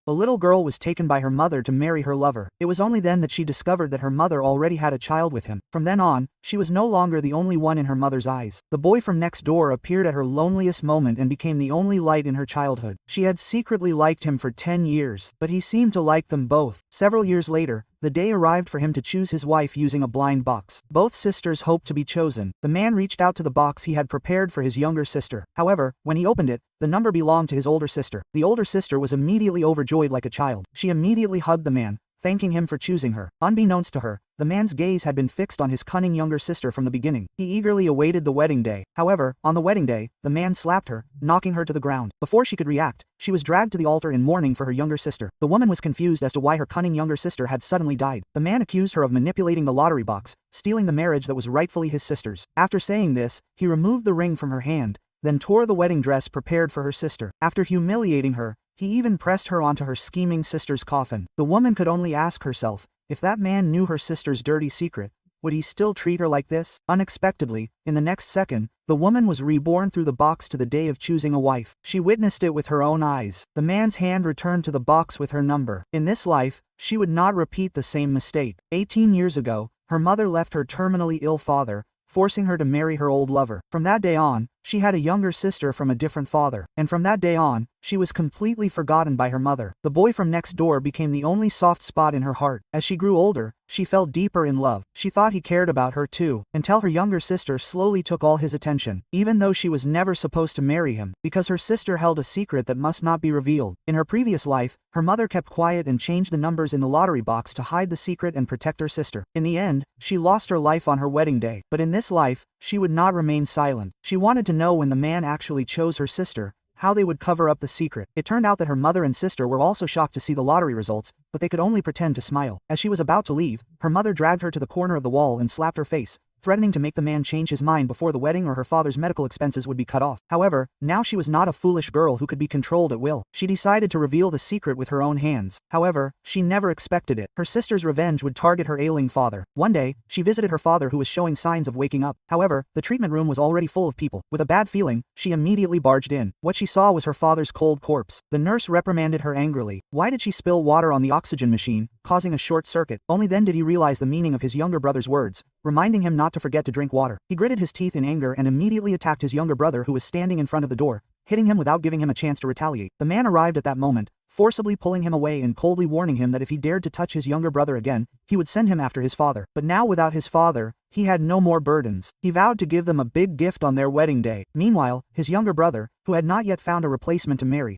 The little girl was taken by her mother to marry her lover. It was only then that she discovered that her mother already had a child with him. From then on, she was no longer the only one in her mother's eyes. The boy from next door appeared at her loneliest moment and became the only light in her childhood. She had secretly liked him for 10 years, but he seemed to like them both. Several years later, the day arrived for him to choose his wife using a blind box. Both sisters hoped to be chosen. The man reached out to the box he had prepared for his younger sister. However, when he opened it, the number belonged to his older sister. The older sister was immediately overjoyed like a child. She immediately hugged the man, thanking him for choosing her. Unbeknownst to her, the man's gaze had been fixed on his cunning younger sister from the beginning. He eagerly awaited the wedding day. However, on the wedding day, the man slapped her, knocking her to the ground. Before she could react, she was dragged to the altar in mourning for her younger sister. The woman was confused as to why her cunning younger sister had suddenly died. The man accused her of manipulating the lottery box, stealing the marriage that was rightfully his sister's. After saying this, he removed the ring from her hand, then tore the wedding dress prepared for her sister. After humiliating her, he even pressed her onto her scheming sister's coffin. The woman could only ask herself, if that man knew her sister's dirty secret, would he still treat her like this? Unexpectedly, in the next second, the woman was reborn through the box to the day of choosing a wife. She witnessed it with her own eyes. The man's hand returned to the box with her number. In this life, she would not repeat the same mistake. 18 years ago, her mother left her terminally ill father, forcing her to marry her old lover. From that day on, she had a younger sister from a different father, and from that day on, she was completely forgotten by her mother. The boy from next door became the only soft spot in her heart. As she grew older, she fell deeper in love. She thought he cared about her too, until her younger sister slowly took all his attention, even though she was never supposed to marry him, because her sister held a secret that must not be revealed. In her previous life, her mother kept quiet and changed the numbers in the lottery box to hide the secret and protect her sister. In the end, she lost her life on her wedding day, but in this life, she would not remain silent. She wanted to know when the man actually chose her sister, how they would cover up the secret. It turned out that her mother and sister were also shocked to see the lottery results, but they could only pretend to smile. As she was about to leave, her mother dragged her to the corner of the wall and slapped her face, threatening to make the man change his mind before the wedding or her father's medical expenses would be cut off. However, now she was not a foolish girl who could be controlled at will. She decided to reveal the secret with her own hands. However, she never expected it. Her sister's revenge would target her ailing father. One day, she visited her father who was showing signs of waking up. However, the treatment room was already full of people. With a bad feeling, she immediately barged in. What she saw was her father's cold corpse. The nurse reprimanded her angrily. Why did she spill water on the oxygen machine, causing a short circuit? Only then did he realize the meaning of his younger brother's words, reminding him not to forget to drink water. He gritted his teeth in anger and immediately attacked his younger brother who was standing in front of the door, hitting him without giving him a chance to retaliate. The man arrived at that moment, forcibly pulling him away and coldly warning him that if he dared to touch his younger brother again, he would send him after his father. But now without his father, he had no more burdens. He vowed to give them a big gift on their wedding day. Meanwhile, his younger brother, who had not yet found a replacement to marry,